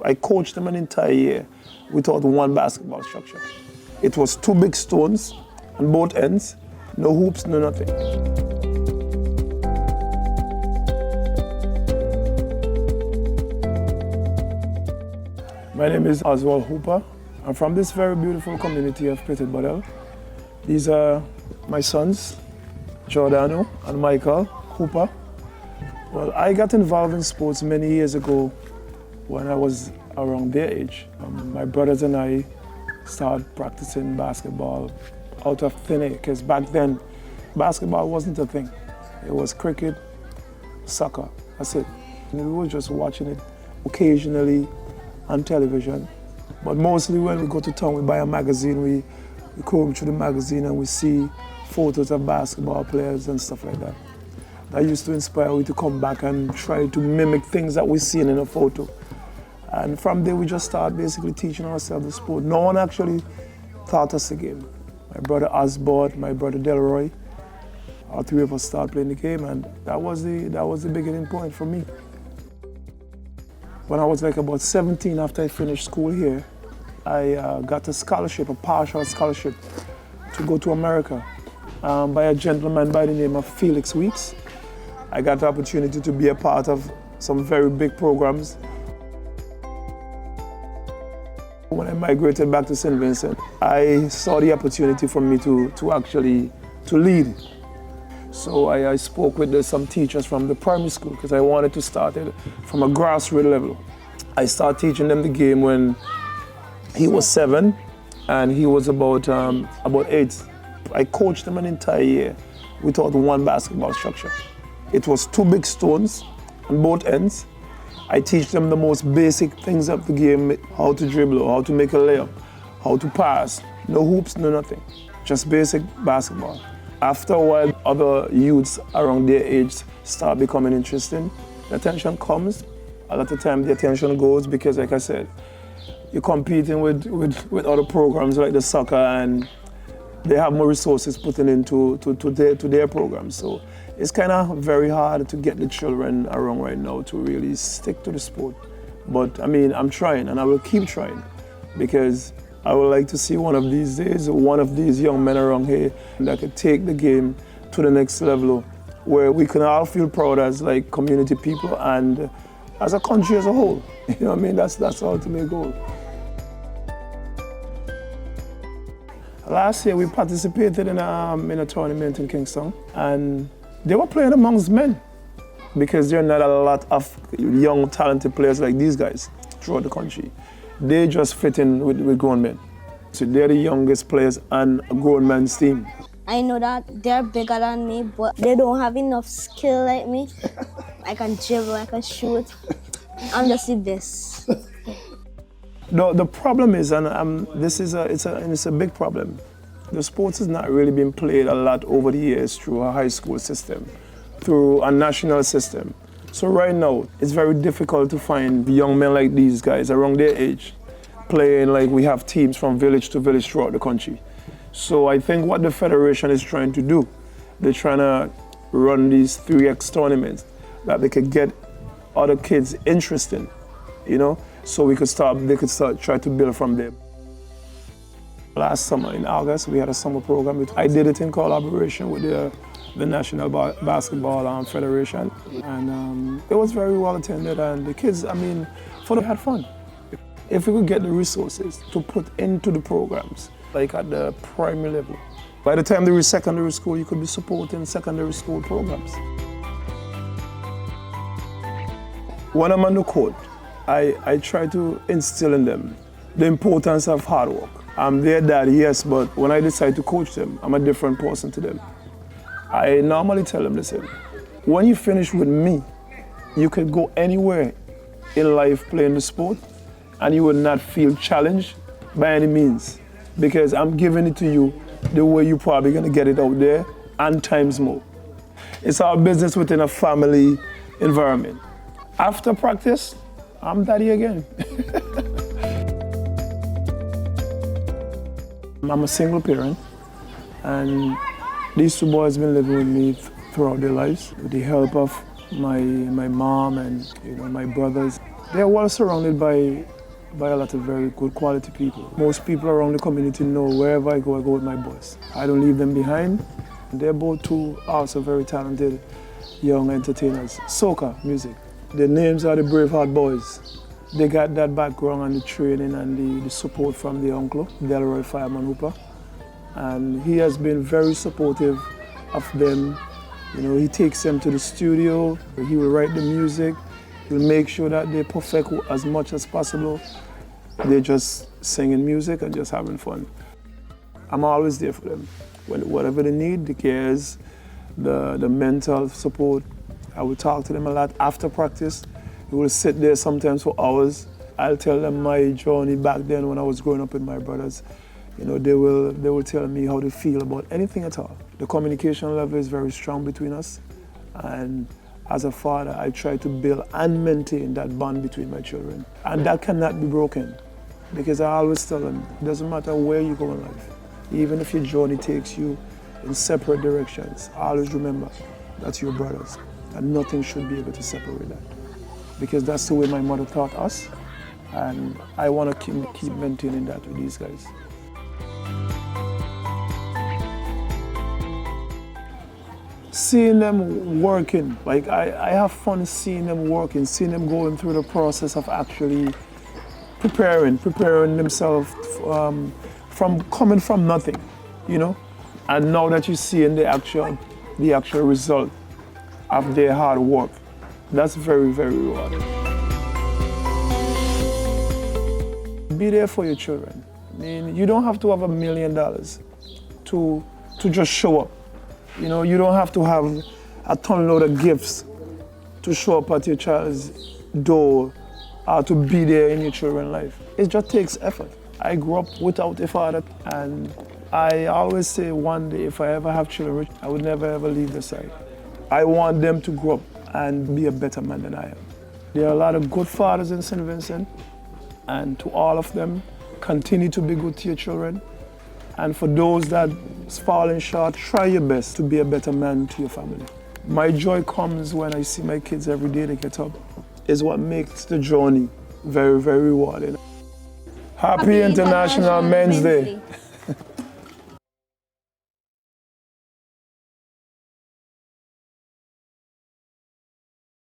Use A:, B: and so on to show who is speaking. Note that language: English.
A: I coached them an entire year without one basketball structure. It was 2 big stones on both ends, no hoops, no nothing. My name is Oswald Hooper. I'm from this very beautiful community of Petit Bodel. These are my sons, Giordano and Michael Hooper. Well, I got involved in sports many years ago when I was around their age. My brothers and I started practicing basketball out of thin air, because back then, basketball wasn't a thing. It was cricket, soccer, that's it. And we were just watching it occasionally on television. But mostly when we go to town, we buy a magazine, we comb through the magazine and we see photos of basketball players and stuff like that. That used to inspire me to come back and try to mimic things that we seen in a photo. And from there we just started basically teaching ourselves the sport. No one actually taught us the game. My brother Oswald, my brother Delroy, all three of us started playing the game, and that was the beginning point for me. When I was like about 17, after I finished school here, I got a scholarship, a partial scholarship, to go to America by a gentleman by the name of Felix Weeks. I got the opportunity to be a part of some very big programs. When I migrated back to St. Vincent, I saw the opportunity for me to actually lead. So I spoke with some teachers from the primary school because I wanted to start it from a grassroots level. I started teaching them the game when he was 7 and he was about 8. I coached them an entire year without one basketball structure. It was 2 big stones on both ends. I teach them the most basic things of the game, how to dribble, how to make a layup, how to pass. No hoops, no nothing. Just basic basketball. After a while, other youths around their age start becoming interested. The attention comes. A lot of times the attention goes because, like I said, you're competing with other programs like the soccer, and they have more resources putting into their programs. So it's kind of very hard to get the children around right now to really stick to the sport. But I mean, I'm trying, and I will keep trying, because I would like to see one of these days, one of these young men around here that could take the game to the next level, where we can all feel proud as like community people and as a country as a whole. You know what I mean? That's the ultimate goal. Last year we participated in a tournament in Kingston, and they were playing amongst men because there are not a lot of young talented players like these guys throughout the country. They just fit in with grown men. So they're the youngest players on a grown man's team.
B: I know that they're bigger than me, but they don't have enough skill like me. I can dribble, I can shoot. I'm just the best.
A: No, the problem is, and it's a big problem. The sports is not really being played a lot over the years through a high school system, through a national system. So right now, it's very difficult to find young men like these guys around their age playing like we have teams from village to village throughout the country. So I think what the Federation is trying to do, they're trying to run these 3X tournaments that they could get other kids interested, you know, so they could start try to build from there. Last summer in August, we had a summer program. I did it in collaboration with the National Basketball Federation, and it was very well attended, and the kids, I mean, they had fun. If we could get the resources to put into the programs, like at the primary level, by the time they reach secondary school, you could be supporting secondary school programs. When I'm on the court, I try to instill in them the importance of hard work. I'm their dad, yes, but when I decide to coach them, I'm a different person to them. I normally tell them, listen, when you finish with me, you can go anywhere in life playing the sport and you will not feel challenged by any means, because I'm giving it to you the way you're probably gonna get it out there and times more. It's our business within a family environment. After practice, I'm daddy again. I'm a single parent, and these 2 boys have been living with me throughout their lives with the help of my mom and my brothers. They're well surrounded by by a lot of very good quality people. Most people around the community know wherever I go with my boys. I don't leave them behind. They're both two also very talented young entertainers. Soca music. Their names are the Braveheart Boys. They got that background and the training and the support from the uncle, Delroy Fireman Hooper. And he has been very supportive of them. You know, he takes them to the studio, he will write the music, he'll make sure that they perfect as much as possible. They're just singing music and just having fun. I'm always there for them. Whatever they need, the cares, the mental support. I will talk to them a lot after practice. We will sit there sometimes for hours. I'll tell them my journey back then when I was growing up with my brothers. You know, they will tell me how they feel about anything at all. The communication level is very strong between us. And as a father, I try to build and maintain that bond between my children. And that cannot be broken. Because I always tell them, it doesn't matter where you go in life. Even if your journey takes you in separate directions, always remember that you're brothers. And nothing should be able to separate that. Because that's the way my mother taught us. And I want to keep maintaining that with these guys. Seeing them working, like I have fun seeing them working, seeing them going through the process of actually preparing themselves from coming from nothing, you know? And now that you're seeing the actual result of their hard work, that's very, very rewarding. Be there for your children. I mean, you don't have to have $1 million to just show up. You know, you don't have to have a ton load of gifts to show up at your child's door or to be there in your children's life. It just takes effort. I grew up without a father, and I always say one day if I ever have children, I would never ever leave their side. I want them to grow up and be a better man than I am. There are a lot of good fathers in St. Vincent, and to all of them, continue to be good to your children. And for those that's falling short, try your best to be a better man to your family. My joy comes when I see my kids every day they get up. Is what makes the journey very, very rewarding. Happy International Men's Day.